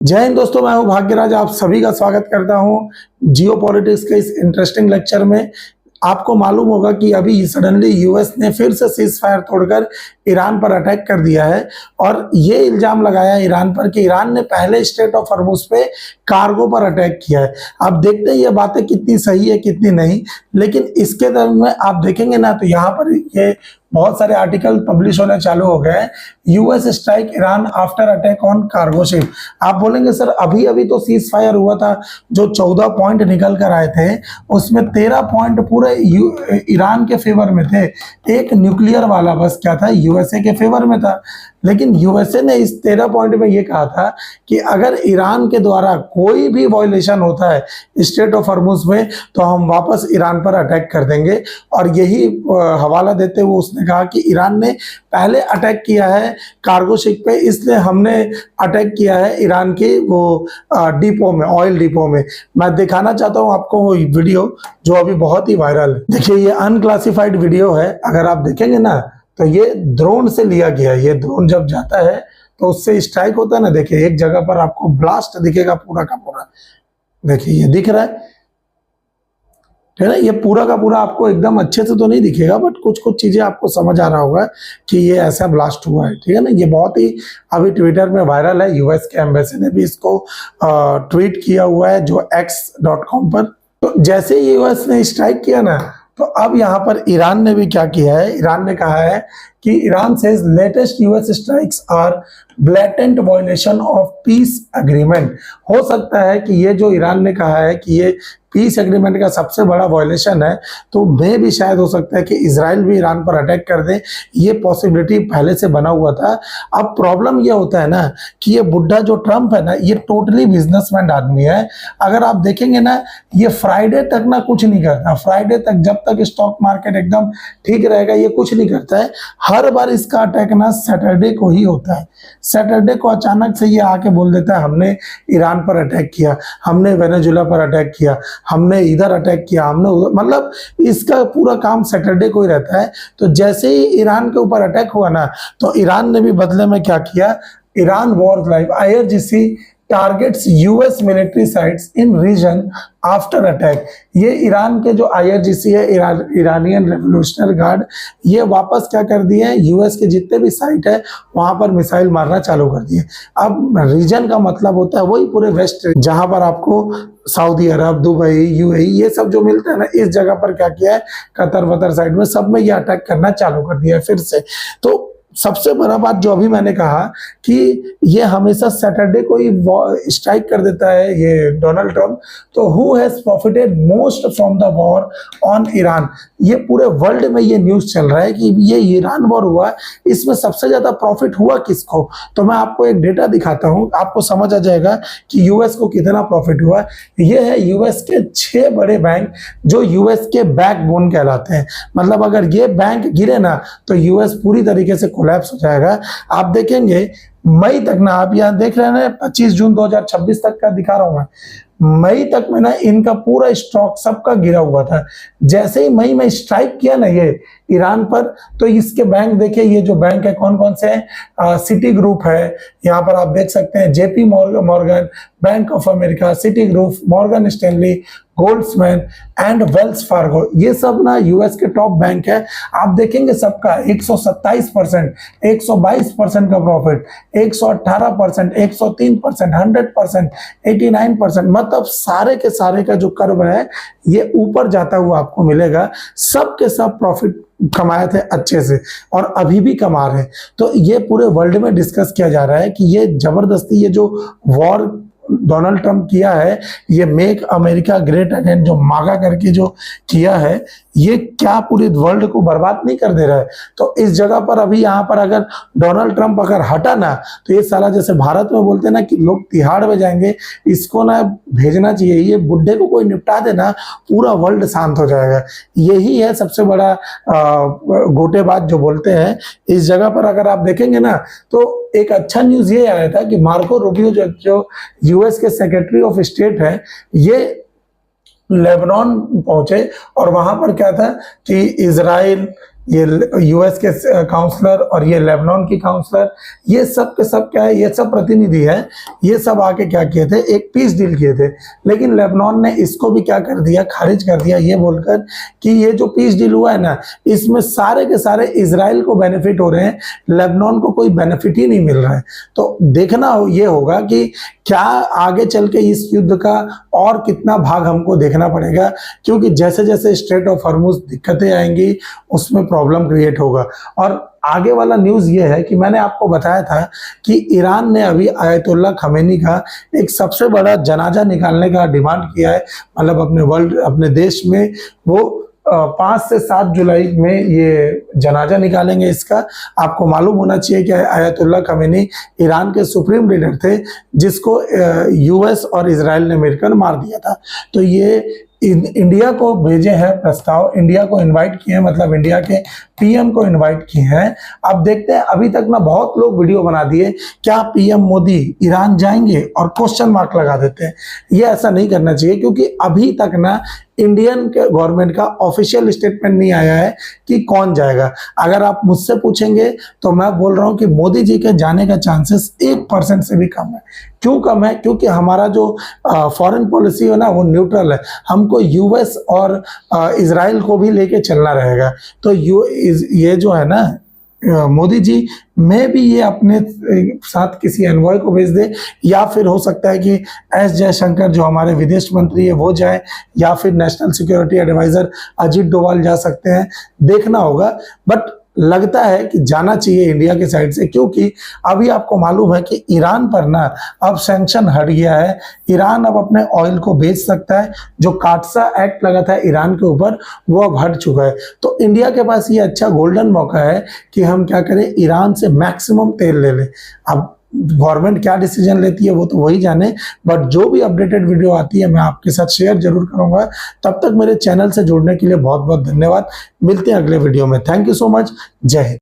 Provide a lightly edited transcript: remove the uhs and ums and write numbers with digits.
जय हिंद दोस्तों, मैं हूं भाग्यराज। आप सभी का स्वागत करता हूं जियो पॉलिटिक्स के इस इंटरेस्टिंग लेक्चर में। आपको मालूम होगा कि अभी सडनली यूएस ने फिर से सीज फायर तोड़कर ईरान पर अटैक कर दिया है और ये इल्जाम लगाया है ईरान पर कि ईरान ने पहले स्ट्रेट ऑफ हॉर्मुज पे कार्गो पर अटैक किया है। अब देखते हैं ये बातें कितनी सही है कितनी नहीं, लेकिन इसके तरफ में आप देखेंगे ना तो यहाँ पर ये बहुत सारे आर्टिकल पब्लिश होने चालू हो गए हैं। US strike Iran after attack on cargo ship. आप बोलेंगे सर अभी अभी तो सीज फायर हुआ था, जो 14 पॉइंट निकल कर आए थे उसमें 13 पॉइंट पूरे ईरान के फेवर में थे। एक न्यूक्लियर वाला बस क्या था यूएसए के फेवर में था, लेकिन यूएसए ने इस 13 पॉइंट में ये कहा था कि अगर ईरान के द्वारा कोई भी वायलेशन होता है स्ट्रेट ऑफ हॉर्मुज में तो हम वापस ईरान पर अटैक कर देंगे। और यही हवाला देते हुए उसने कहा कि ईरान ने पहले अटैक किया है कार्गो शिप पे, इसलिए हमने अटैक किया है ईरान के वो डिपो में, ऑयल डिपो में। मैं दिखाना चाहता हूँ आपको वो वीडियो जो अभी बहुत ही वायरल है। देखिए ये अनक्लासिफाइड वीडियो है, अगर आप देखेंगे ना तो ये ड्रोन से लिया गया है। ये ड्रोन जब जाता है तो उससे स्ट्राइक होता है ना, देखिए एक जगह पर आपको ब्लास्ट दिखेगा पूरा का पूरा। देखिए ये दिख रहा है ना, ये पूरा का पूरा आपको एकदम अच्छे से तो नहीं दिखेगा, बट कुछ कुछ चीजें आपको समझ आ रहा होगा कि ये ऐसा ब्लास्ट हुआ है। ठीक है ना, ये बहुत ही अभी ट्विटर में वायरल है। यूएस के एम्बेसी ने भी इसको ट्वीट किया हुआ है जो x.com पर। तो जैसे ही यूएस ने स्ट्राइक किया ना तो अब यहाँ पर ईरान ने भी क्या किया है, ईरान ने कहा है कि Iran says latest US strikes are blatant violation of peace agreement. हो सकता है कि ये जो ईरान ने कहा है कि ये पीस एग्रीमेंट का सबसे बड़ा वायलेशन है, तो मे भी शायद हो सकता है कि इजराइल भी ईरान पर अटैक कर दे। ये पॉसिबिलिटी पहले से बना हुआ था। अब प्रॉब्लम ये होता है ना कि ये बुढ़ा जो ट्रम्प है ना, ये टोटली बिजनेसमैन आदमी है। अगर आप देखेंगे ना, ये फ्राइडे तक ना कुछ नहीं करता। फ्राइडे तक जब तक स्टॉक मार्केट एकदम ठीक रहेगा ये कुछ नहीं करता है। हर बार इसका अटैक ना सैटरडे को ही होता है। सैटरडे को अचानक से ये आके बोल देता है हमने ईरान पर अटैक किया, हमने वेनेजुला पर अटैक किया, हमने इधर अटैक किया, हमने उधर, मतलब इसका पूरा काम सैटरडे को ही रहता है। तो जैसे ही ईरान के ऊपर अटैक हुआ ना तो ईरान ने भी बदले में क्या किया, Iran war live IRGC targets US military sites in region after attack. ये ईरान के जो IRGC है, ईरानियन रेवोल्यूशनरी गार्ड, ये वापस क्या कर दिए हैं, यूएस के जितने भी साइट है वहां पर मिसाइल मारना चालू कर दिए। अब रीजन का मतलब होता है वही पूरे वेस्ट, जहां पर आपको सऊदी अरब, दुबई, UAE ये सब जो मिलते हैं ना, इस जगह पर क्या किया है, कतर वतर साइड में सब में ये अटैक करना चालू कर दिया है फिर से। तो सबसे बड़ा बात जो अभी मैंने कहा कि ये हमेशा सैटरडे को ही स्ट्राइक कर देता है ये डोनाल्ड ट्रम्प। तो who has profited most from the war on Iran, ये पूरे वर्ल्ड में ये न्यूज चल रहा है कि ये ईरान वॉर हुआ, इसमें सबसे ज्यादा प्रॉफिट हुआ किसको। तो मैं आपको एक डेटा दिखाता हूं, आपको समझ आ जाएगा कि यूएस को कितना प्रॉफिट हुआ। ये है यूएस के 6 बड़े बैंक जो यूएस के बैकबोन कहलाते हैं। मतलब अगर ये बैंक गिरे ना तो यूएस पूरी तरीके से कोलैप्स हो जाएगा। आप देखेंगे मई तक ना, आप यहाँ देख रहे हैं ना 25 जून 2026 तक का दिखा रहा हूं मैं, मई तक में ना इनका पूरा स्टॉक सबका गिरा हुआ था। जैसे ही मई में स्ट्राइक किया ना ये ईरान पर, तो इसके बैंक देखिए, ये जो बैंक है कौन कौन से हैं, सिटी ग्रुप है, यहाँ पर आप देख सकते हैं JP Morgan, bank of America, city group, Morgan Stanley, Goldsman and Wells Fargo, ये सब ना यूएस के टॉप बैंक है। आप देखेंगे सबका 127%, 122% का प्रॉफिट, 118%, 103%, 100%, 89%, मतलब सारे के सारे का जो कर्व है ये ऊपर जाता हुआ आपको मिलेगा। सब के सब प्रॉफिट कमाए थे अच्छे से और अभी भी कमा रहे हैं। तो ये पूरे वर्ल्ड में डिस्कस किया जा रहा है कि ये जबरदस्ती ये जो वॉर डोनाल्ड ट्रम्प किया है, ये मेक अमेरिका ग्रेट अगेन जो मागा करके जो किया है, ये क्या पूरी वर्ल्ड को बर्बाद नहीं कर दे रहा है। तो इस जगह पर अभी यहाँ पर अगर डोनाल्ड ट्रम्प अगर हटा ना तो ये साला, जैसे भारत में बोलते हैं ना कि लोग तिहाड़ में जाएंगे, इसको ना भेजना चाहिए। ये बुढ़े को कोई निपटा देना पूरा वर्ल्ड शांत हो जाएगा। यही है सबसे बड़ा गोटेबाज जो बोलते हैं। इस जगह पर अगर आप देखेंगे ना तो एक अच्छा न्यूज ये आया था कि मार्को रूबियो जो यूएस के सेक्रेटरी ऑफ स्टेट है, ये लेबनान पहुंचे और वहां पर क्या था कि इजराइल, ये यूएस के काउंसलर और ये लेबनान की काउंसलर, ये सब के सब क्या है, ये सब प्रतिनिधि है, ये सब आके क्या किए थे, एक पीस डील किए थे। लेकिन लेबनान ने इसको भी क्या कर दिया, खारिज कर दिया, ये बोलकर कि ये जो पीस डील हुआ है ना, इसमें सारे के सारे इजराइल को बेनिफिट हो रहे हैं, लेबनान को कोई बेनिफिट ही नहीं मिल रहा है। तो देखना ये होगा कि क्या आगे चल के इस युद्ध का और कितना भाग हमको देखना पड़ेगा, क्योंकि जैसे जैसे स्ट्रेट ऑफ हॉर्मुज दिक्कतें आएंगी उसमें प्रॉब्लम क्रिएट होगा। और आगे वाला न्यूज़ ये है कि मैंने आपको बताया था कि ईरान ने अभी आयतुल्लाह खमेनी का एक सबसे बड़ा जनाजा निकालने का डिमांड किया है, मतलब अपने देश में वो 5 से 7 जुलाई में ये जनाजा निकालेंगे। इसका आपको मालूम होना चाहिए कि आयतुल्लाह खमेनी ईरान के सुप्रीम लीडर थे, जिसको यूएस और इजराइल ने मिलकर मार दिया था। तो ये इंडिया को भेजे हैं प्रस्ताव, इंडिया को इनवाइट किए हैं, मतलब इंडिया के पीएम को इनवाइट किए हैं। अब देखते हैं, अभी तक ना बहुत लोग वीडियो बना दिए, क्या पीएम मोदी ईरान जाएंगे और क्वेश्चन मार्क लगा देते हैं। ये ऐसा नहीं करना चाहिए, क्योंकि अभी तक ना इंडियन गवर्नमेंट का ऑफिशियल स्टेटमेंट नहीं आया है कि कौन जाएगा। अगर आप मुझसे पूछेंगे तो मैं बोल रहा हूं कि मोदी जी के जाने का चांसेस 1% से भी कम है। क्यों कम है? क्योंकि हमारा जो फॉरेन पॉलिसी है ना, वो न्यूट्रल है। हमको यूएस और इजराइल को भी लेके चलना रहेगा। तो ये जो है ना, मोदी जी में भी ये अपने साथ किसी एनवॉय को भेज दे, या फिर हो सकता है कि एस जयशंकर जो हमारे विदेश मंत्री है वो जाए, या फिर national security adviser Ajit Doval जा सकते हैं, देखना होगा। बट लगता है कि जाना चाहिए इंडिया के साइड से, क्योंकि अभी आपको मालूम है कि ईरान पर ना अब सैंक्शन हट गया है। ईरान अब अपने ऑयल को बेच सकता है। जो काटसा एक्ट लगा था ईरान के ऊपर, वो अब हट चुका है। तो इंडिया के पास ये अच्छा गोल्डन मौका है कि हम क्या करें, ईरान से मैक्सिमम तेल ले लें। अब गवर्नमेंट क्या डिसीजन लेती है वो तो वही जाने, बट जो भी अपडेटेड वीडियो आती है मैं आपके साथ शेयर जरूर करूंगा। तब तक मेरे चैनल से जुड़ने के लिए बहुत बहुत धन्यवाद। मिलते हैं अगले वीडियो में। Thank you so much. जय हिंद।